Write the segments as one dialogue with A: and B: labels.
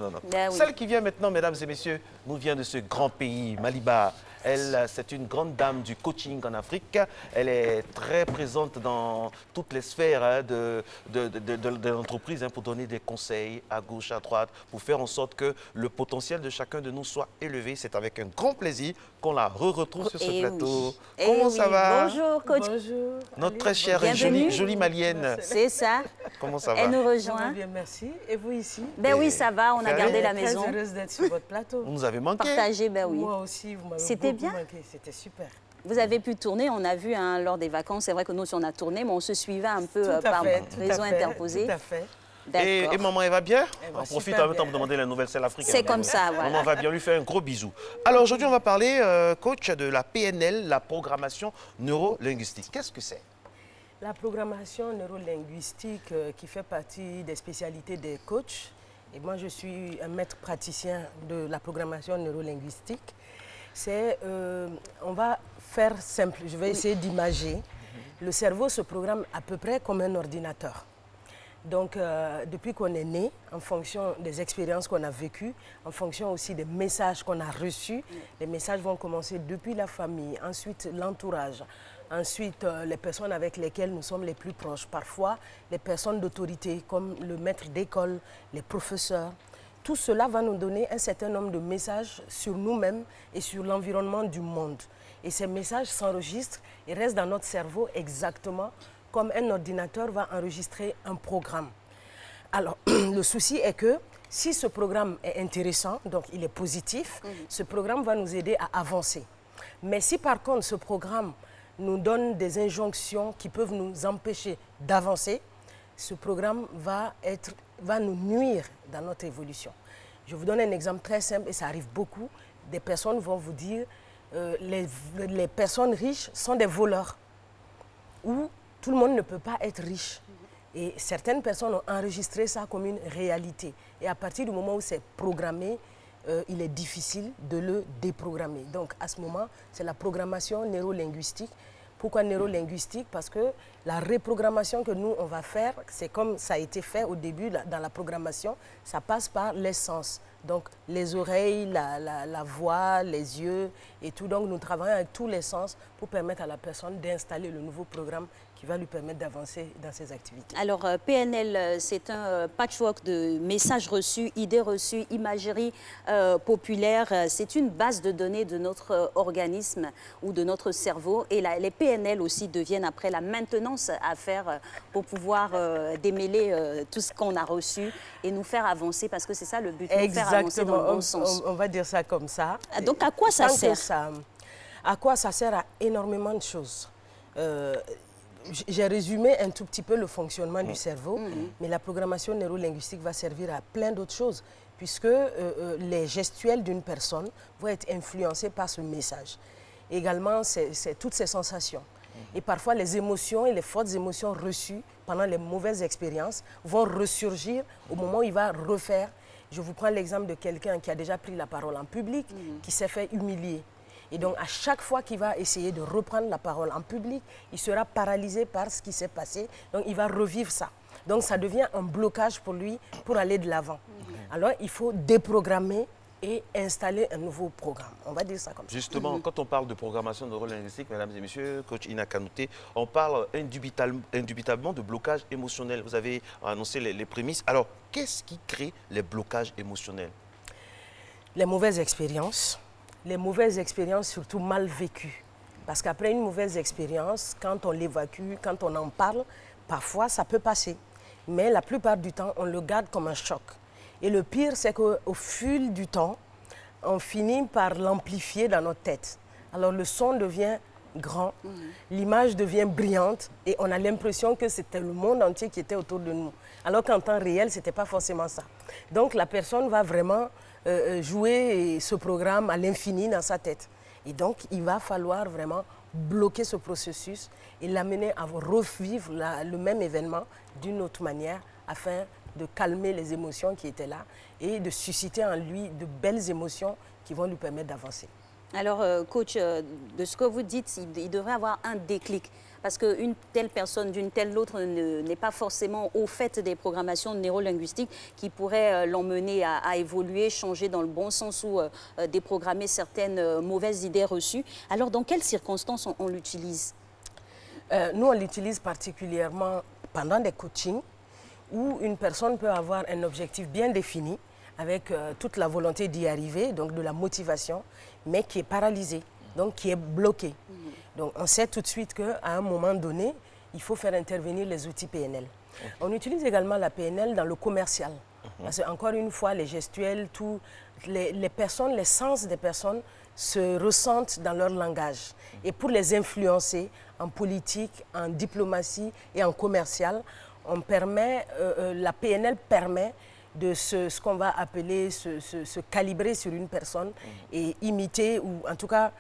A: Non, non.
B: Ben oui.
A: Celle qui vient maintenant, mesdames et messieurs, nous vient de ce grand pays, Maliba. Elle, c'est une grande dame du coaching en Afrique. Elle est très présente dans toutes les sphères de l'entreprise pour donner des conseils à gauche, à droite, pour faire en sorte que le potentiel de chacun de nous soit élevé. C'est avec un grand plaisir qu'on la retrouve sur ce plateau.
B: Oui.
A: Comment ça va?
B: Bonjour, coach.
C: Bonjour.
A: Notre très chère et
B: Bienvenue.
A: jolie malienne.
B: C'est ça.
A: Comment ça va?
B: Elle nous
C: Ça va
B: rejoint.
C: bien, merci. Et vous ici?
B: Ben oui, ça va, on a gardé la maison.
C: Très heureuse d'être sur votre plateau.
A: Vous nous avez manqué.
B: Partagé, ben oui.
C: Moi aussi, vous m'avez
B: C'était
C: beaucoup
B: bien.
C: manqué. C'était super.
B: Vous avez pu tourner, on a vu lors des vacances, c'est vrai que nous aussi on a tourné, mais on se suivait un peu
C: Tout à
B: par
C: fait,
B: réseau interposé.
C: Tout à fait.
A: Et
B: D'accord.
A: maman, elle va bien?
C: Elle va
A: On profite
C: super
A: en même temps
C: bien.
A: pour demander la nouvelle selle africaine.
B: C'est comme ça, voilà.
A: Maman va bien lui faire un gros bisou. Alors aujourd'hui, on va parler, coach, de la PNL, la programmation neuro-linguistique. Qu'est-ce que c'est?
C: La programmation neurolinguistique qui fait partie des spécialités des coachs. Et moi, je suis un maître praticien de la programmation neurolinguistique. C'est, on va faire simple, je vais essayer d'imager. Le cerveau se programme à peu près comme un ordinateur. Donc, depuis qu'on est né, en fonction des expériences qu'on a vécues, en fonction aussi des messages qu'on a reçus, les messages vont commencer depuis la famille, ensuite l'entourage, ensuite les personnes avec lesquelles nous sommes les plus proches, parfois les personnes d'autorité comme le maître d'école, les professeurs. Tout cela va nous donner un certain nombre de messages sur nous-mêmes et sur l'environnement du monde. Et ces messages s'enregistrent et restent dans notre cerveau exactement comme un ordinateur va enregistrer un programme. Alors, le souci est que si ce programme est intéressant, donc il est positif, ce programme va nous aider à avancer. Mais si par contre ce programme nous donne des injonctions qui peuvent nous empêcher d'avancer, ce programme va nous nuire dans notre évolution. Je vous donne un exemple très simple et ça arrive beaucoup. Des personnes vont vous dire les personnes riches sont des voleurs ou tout le monde ne peut pas être riche. Et certaines personnes ont enregistré ça comme une réalité. Et à partir du moment où c'est programmé, il est difficile de le déprogrammer. Donc à ce moment, c'est la programmation neurolinguistique. Pourquoi neurolinguistique? Parce que la reprogrammation que nous, on va faire, c'est comme ça a été fait au début dans la programmation, ça passe par les sens. Donc les oreilles, la voix, les yeux et tout. Donc nous travaillons avec tous les sens pour permettre à la personne d'installer le nouveau programme qui va lui permettre d'avancer dans ses activités.
B: Alors, PNL, c'est un patchwork de messages reçus, idées reçues, imagerie populaire. C'est une base de données de notre organisme ou de notre cerveau. Et les PNL aussi deviennent après la maintenance à faire pour pouvoir démêler tout ce qu'on a reçu et nous faire avancer, parce que c'est ça le but, nous faire avancer dans le bon sens.
C: On va dire ça comme ça.
B: Donc, à quoi ça sert?
C: À quoi ça sert? À énormément de choses. J'ai résumé un tout petit peu le fonctionnement du cerveau, mais la programmation neurolinguistique va servir à plein d'autres choses, puisque les gestuels d'une personne vont être influencés par ce message. Également, c'est toutes ces sensations. Et parfois, les émotions et les fortes émotions reçues pendant les mauvaises expériences vont ressurgir au moment où il va refaire. Je vous prends l'exemple de quelqu'un qui a déjà pris la parole en public, qui s'est fait humilier. Et donc, à chaque fois qu'il va essayer de reprendre la parole en public, il sera paralysé par ce qui s'est passé. Donc, il va revivre ça. Donc, ça devient un blocage pour lui pour aller de l'avant. Alors, il faut déprogrammer et installer un nouveau programme. On va dire ça comme ça.
A: Justement, quand on parle de programmation neurolinguistique, mesdames et messieurs, coach Ina Kanouté, on parle indubitablement de blocage émotionnel. Vous avez annoncé les prémices. Alors, qu'est-ce qui crée les blocages émotionnels?
C: Les mauvaises expériences. Les mauvaises expériences surtout mal vécues. Parce qu'après une mauvaise expérience, quand on l'évacue, quand on en parle, parfois ça peut passer. Mais la plupart du temps, on le garde comme un choc. Et le pire, c'est qu'au fil du temps, on finit par l'amplifier dans notre tête. Alors le son devient grand, l'image devient brillante et on a l'impression que c'était le monde entier qui était autour de nous. Alors qu'en temps réel, ce n'était pas forcément ça. Donc la personne va vraiment jouer ce programme à l'infini dans sa tête. Et donc, il va falloir vraiment bloquer ce processus et l'amener à revivre le même événement d'une autre manière afin de calmer les émotions qui étaient là et de susciter en lui de belles émotions qui vont lui permettre d'avancer.
B: Alors, coach, de ce que vous dites, il devrait avoir un déclic. Parce qu'une telle personne d'une telle autre n'est pas forcément au fait des programmations neurolinguistiques qui pourraient l'emmener à évoluer, changer dans le bon sens ou déprogrammer certaines mauvaises idées reçues. Alors, dans quelles circonstances on l'utilise?
C: Nous, on l'utilise particulièrement pendant des coachings où une personne peut avoir un objectif bien défini avec toute la volonté d'y arriver, donc de la motivation, mais qui est paralysée, donc qui est bloquée. Donc on sait tout de suite qu'à un moment donné, il faut faire intervenir les outils PNL. On utilise également la PNL dans le commercial. Parce qu'encore une fois, les gestuels, les personnes, les sens des personnes se ressentent dans leur langage. Et pour les influencer en politique, en diplomatie et en commercial, la PNL permet de ce qu'on va appeler se calibrer sur une personne et imiter, ou en tout cas,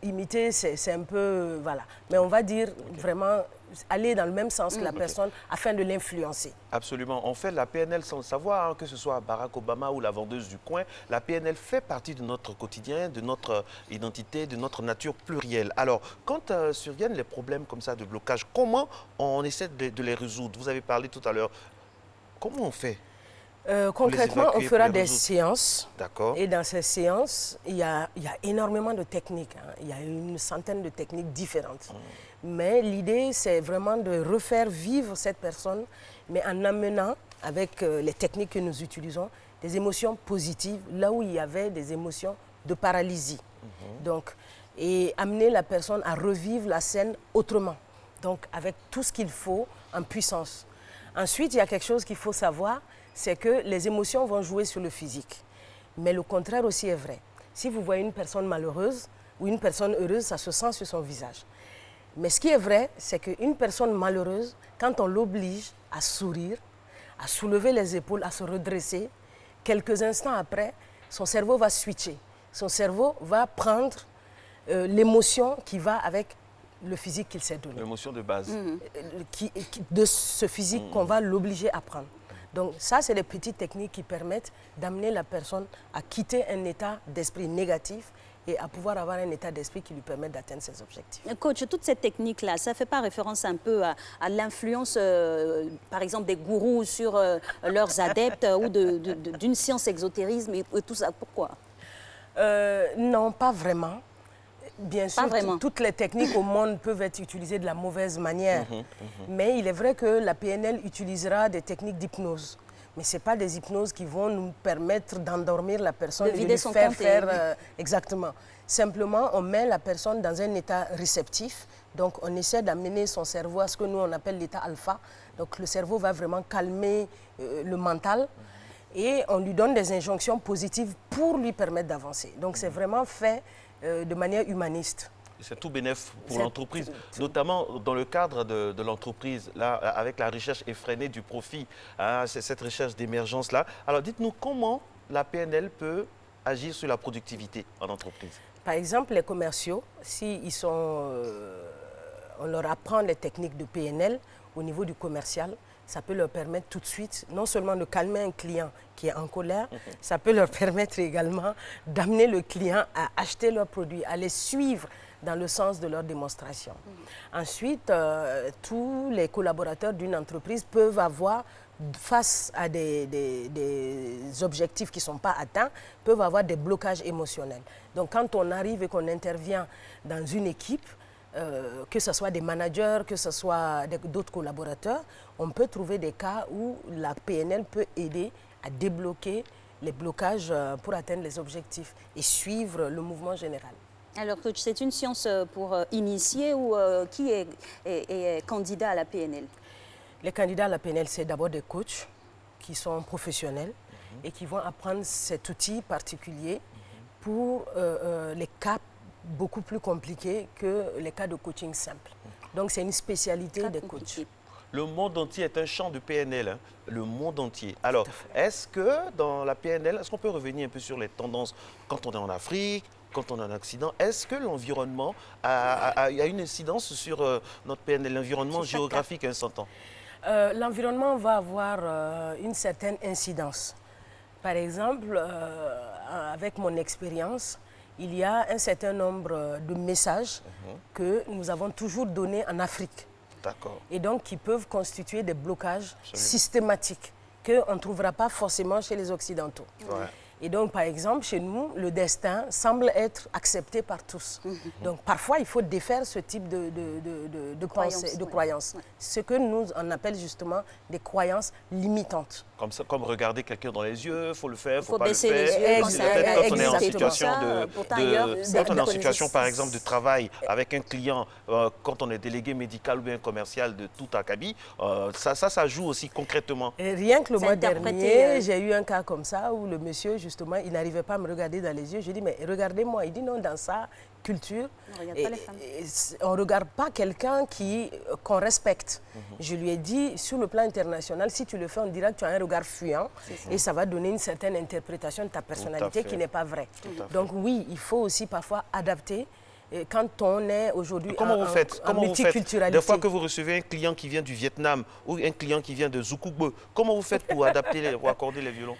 C: imiter, c'est un peu, voilà. Mais on va dire vraiment aller dans le même sens que la personne afin de l'influencer.
A: Absolument. On fait la PNL sans le savoir, hein, que ce soit Barack Obama ou la vendeuse du coin. La PNL fait partie de notre quotidien, de notre identité, de notre nature plurielle. Alors, quand surviennent les problèmes comme ça de blocage, comment on essaie de les résoudre? Vous avez parlé tout à l'heure. Comment on fait?
C: Concrètement, on fera des séances.
A: D'accord.
C: Et dans ces séances, il y a énormément de techniques. Hein. Il y a une centaine de techniques différentes. Mais l'idée, c'est vraiment de refaire vivre cette personne, mais en amenant, avec les techniques que nous utilisons, des émotions positives, là où il y avait des émotions de paralysie. Donc, et amener la personne à revivre la scène autrement. Donc, avec tout ce qu'il faut en puissance. Ensuite, il y a quelque chose qu'il faut savoir, c'est que les émotions vont jouer sur le physique. Mais le contraire aussi est vrai. Si vous voyez une personne malheureuse ou une personne heureuse, ça se sent sur son visage. Mais ce qui est vrai, c'est qu'une personne malheureuse, quand on l'oblige à sourire, à soulever les épaules, à se redresser, quelques instants après, son cerveau va switcher. Son cerveau va prendre l'émotion qui va avec le physique qu'il s'est donné.
A: L'émotion de base.
C: De ce physique qu'on va l'obliger à prendre. Donc ça, c'est les petites techniques qui permettent d'amener la personne à quitter un état d'esprit négatif et à pouvoir avoir un état d'esprit qui lui permet d'atteindre ses objectifs.
B: Coach, toute cette technique-là, ça ne fait pas référence un peu à l'influence, par exemple, des gourous sur leurs adeptes ou d'une science exotérisme et tout ça? Pourquoi?
C: Non, pas vraiment. Bien sûr, toutes les techniques au monde peuvent être utilisées de la mauvaise manière. Mais il est vrai que la PNL utilisera des techniques d'hypnose. Mais ce n'est pas des hypnoses qui vont nous permettre d'endormir la personne et de lui faire faire... exactement. Simplement, on met la personne dans un état réceptif. Donc, on essaie d'amener son cerveau à ce que nous, on appelle l'état alpha. Donc, le cerveau va vraiment calmer le mental. Et on lui donne des injonctions positives pour lui permettre d'avancer. Donc, c'est vraiment fait de manière humaniste.
A: C'est tout bénéf pour l'entreprise, notamment dans le cadre de l'entreprise, là, avec la recherche effrénée du profit, hein, c'est cette recherche d'émergence-là. Alors, dites-nous comment la PNL peut agir sur la productivité en entreprise?
C: Par exemple, les commerciaux, si ils sont, on leur apprend les techniques de PNL au niveau du commercial, ça peut leur permettre tout de suite, non seulement de calmer un client qui est en colère, ça peut leur permettre également d'amener le client à acheter leurs produits, à les suivre dans le sens de leur démonstration. Ensuite, tous les collaborateurs d'une entreprise peuvent avoir, face à des objectifs qui ne sont pas atteints, peuvent avoir des blocages émotionnels. Donc quand on arrive et qu'on intervient dans une équipe, que ce soit des managers, que ce soit d'autres collaborateurs, on peut trouver des cas où la PNL peut aider à débloquer les blocages pour atteindre les objectifs et suivre le mouvement général.
B: Alors, coach, c'est une science pour initier ou qui est candidat à la PNL?
C: Les candidats à la PNL, c'est d'abord des coachs qui sont professionnels et qui vont apprendre cet outil particulier pour les cas beaucoup plus compliqués que les cas de coaching simple. Donc, c'est une spécialité des coachs.
A: Le monde entier est un champ de PNL, hein, le monde entier. Alors, est-ce que dans la PNL, est-ce qu'on peut revenir un peu sur les tendances quand on est en Afrique, quand on a un accident? Est-ce que l'environnement a une incidence sur notre PNL, l'environnement géographique à un certain temps?
C: L'environnement va avoir une certaine incidence. Par exemple, avec mon expérience, il y a un certain nombre de messages que nous avons toujours donnés en Afrique.
A: D'accord.
C: Et donc qui peuvent constituer des blocages
A: Absolument.
C: systématiques qu'on ne trouvera pas forcément chez les Occidentaux.
A: Ouais.
C: Et donc, par exemple, chez nous, le destin semble être accepté par tous. Donc, parfois, il faut défaire ce type de pensée, de croyances.
B: Ouais.
C: Ce que nous, on appelle justement des croyances limitantes.
A: Comme ça, comme regarder quelqu'un dans les yeux, il faut le faire, il
B: Faut
A: faut pas le
B: baisser les
A: faire.
B: yeux
C: quand c'est
A: Peut-être quand on est en
C: exactement
A: situation
B: ça. Pourtant, ailleurs,
A: quand on est en
C: de-
A: situation, par exemple, de travail avec un client, quand on est délégué médical ou bien commercial de tout acabit, ça joue aussi concrètement.
C: Et rien que le
B: C'est
C: mois
B: interprété,
C: dernier, j'ai eu un cas comme ça où le monsieur, justement, il n'arrivait pas à me regarder dans les yeux. Je dis, mais regardez-moi. Il dit, non, dans sa culture,
B: On regarde pas les femmes.
C: on ne regarde pas quelqu'un qu'on respecte. Je lui ai dit, sur le plan international, si tu le fais, on dira que tu as un regard fuyant et ça va donner une certaine interprétation de ta personnalité
A: fait.
C: qui n'est pas vraie.
A: Tout à fait.
C: Donc oui, il faut aussi parfois adapter quand on est aujourd'hui
A: Comment vous faites Comment vous faites
C: multiculturalité.
A: Des fois que vous recevez un client qui vient du Vietnam ou un client qui vient de Zoukougbeu, comment vous faites pour adapter, pour accorder les violons?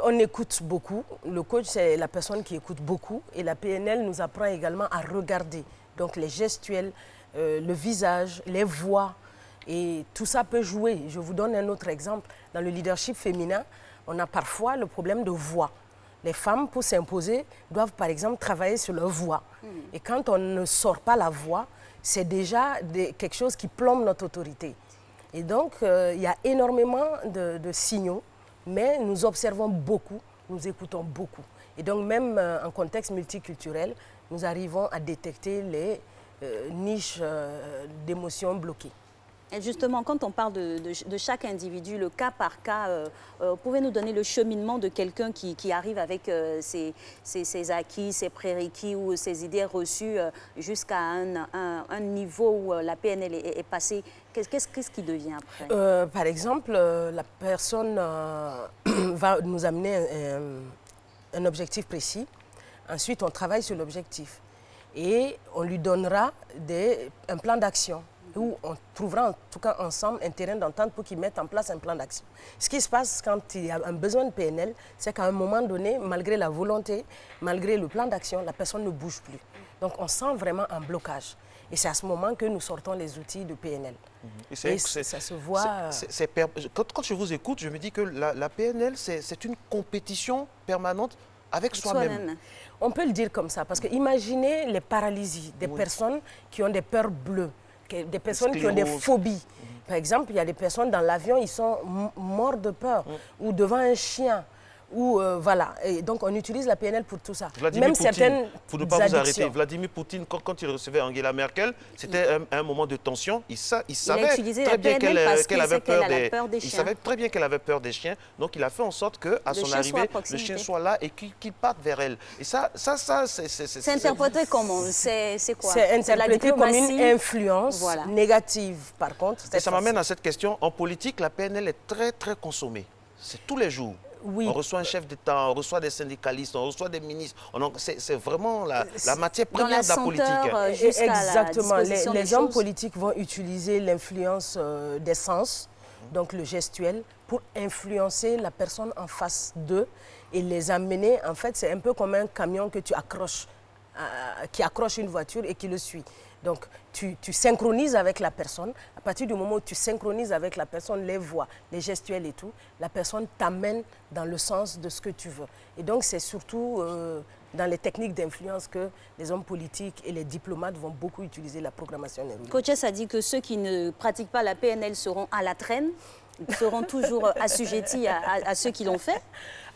C: On écoute beaucoup. Le coach, c'est la personne qui écoute beaucoup. Et la PNL nous apprend également à regarder. Donc les gestuels, le visage, les voix. Et tout ça peut jouer. Je vous donne un autre exemple. Dans le leadership féminin, on a parfois le problème de voix. Les femmes, pour s'imposer, doivent par exemple travailler sur leur voix. Et quand on ne sort pas la voix, c'est déjà quelque chose qui plombe notre autorité. Et donc, il y a énormément de signaux. Mais nous observons beaucoup, nous écoutons beaucoup. Et donc même en contexte multiculturel, nous arrivons à détecter les niches d'émotions bloquées.
B: Et justement, quand on parle de chaque individu, le cas par cas, pouvez-nous donner le cheminement de quelqu'un qui arrive avec ses acquis, ses prérequis ou ses idées reçues jusqu'à un niveau où la PNL est passée? Qu'est-ce qui devient après?
C: Par exemple, la personne va nous amener un objectif précis. Ensuite, on travaille sur l'objectif. Et on lui donnera un plan d'action où on trouvera en tout cas ensemble un terrain d'entente pour qu'il mette en place un plan d'action. Ce qui se passe quand il y a un besoin de PNL, c'est qu'à un moment donné, malgré la volonté, malgré le plan d'action, la personne ne bouge plus. Donc on sent vraiment un blocage. Et c'est à ce moment que nous sortons les outils de PNL. Et ça se voit...
A: Quand je vous écoute, je me dis que la PNL, c'est une compétition permanente avec soi-même.
C: On peut le dire comme ça, parce que imaginez les paralysies des personnes qui ont des peurs bleues, des personnes qui ont des phobies. Par exemple, il y a des personnes dans l'avion, ils sont morts de peur, ou devant un chien. Voilà. Et donc, on utilise la PNL pour tout ça.
A: Vladimir
C: Même
A: Poutine,
C: certaines
A: pour ne pas vous arrêter,
C: addictions.
A: Vladimir Poutine, quand il recevait Angela Merkel, c'était un moment de tension. Il savait
B: utilisé
A: très
B: la
A: bien
B: PNL parce
A: qu'elle avait
B: qu'il sait
A: peur
B: qu'elle a peur des
A: Il
B: chiens.
A: savait très bien qu'elle avait peur des chiens. Donc, il a fait en sorte qu'à son
B: chien soit à
A: arrivée, le
B: proximité.
A: chien soit là et qu'il parte vers elle. Et ça
B: C'est interprété comment? C'est quoi?
C: C'est
B: de la
C: interprété comme une
B: diplomatie?
C: influence
B: Voilà.
C: négative, par contre.
A: Et ça m'amène à cette question. En politique, la PNL est très, très consommée. C'est tous les jours.
C: Oui.
A: On reçoit un chef d'État, on reçoit des syndicalistes, on reçoit des ministres. C'est vraiment la matière
B: Dans
A: première
B: la
A: de la politique.
B: senteur, jusqu'à la
C: Exactement.
B: disposition
C: Les
B: des
C: hommes
B: choses.
C: politiques vont utiliser l'influence des sens, donc le gestuel, pour influencer la personne en face d'eux et les amener. En fait, c'est un peu comme un camion que tu accroches, qui accroche une voiture et qui le suit. Donc, tu synchronises avec la personne. À partir du moment où tu synchronises avec la personne, les voix, les gestuels et tout, la personne t'amène dans le sens de ce que tu veux. Et donc, c'est surtout dans les techniques d'influence que les hommes politiques et les diplomates vont beaucoup utiliser la programmation neurologique.
B: Coachess a dit que ceux qui ne pratiquent pas la PNL seront à la traîne, seront toujours assujettis à ceux qui l'ont fait.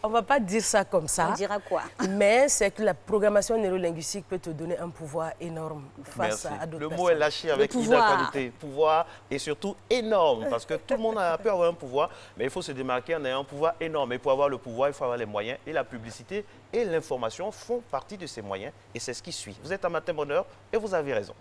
C: On ne va pas dire ça comme ça.
B: On dira quoi?
C: Mais c'est que la programmation neurolinguistique peut te donner un pouvoir énorme face
A: Merci.
C: à d'autres
A: Le
C: personnes.
A: mot est lâché avec Ida
B: pouvoir.
A: Kanouté. Pouvoir et surtout énorme. Parce que tout le monde peut avoir un pouvoir, mais il faut se démarquer en ayant un pouvoir énorme. Et pour avoir le pouvoir, il faut avoir les moyens. Et la publicité et l'information font partie de ces moyens. Et c'est ce qui suit. Vous êtes un matin bonheur et vous avez raison.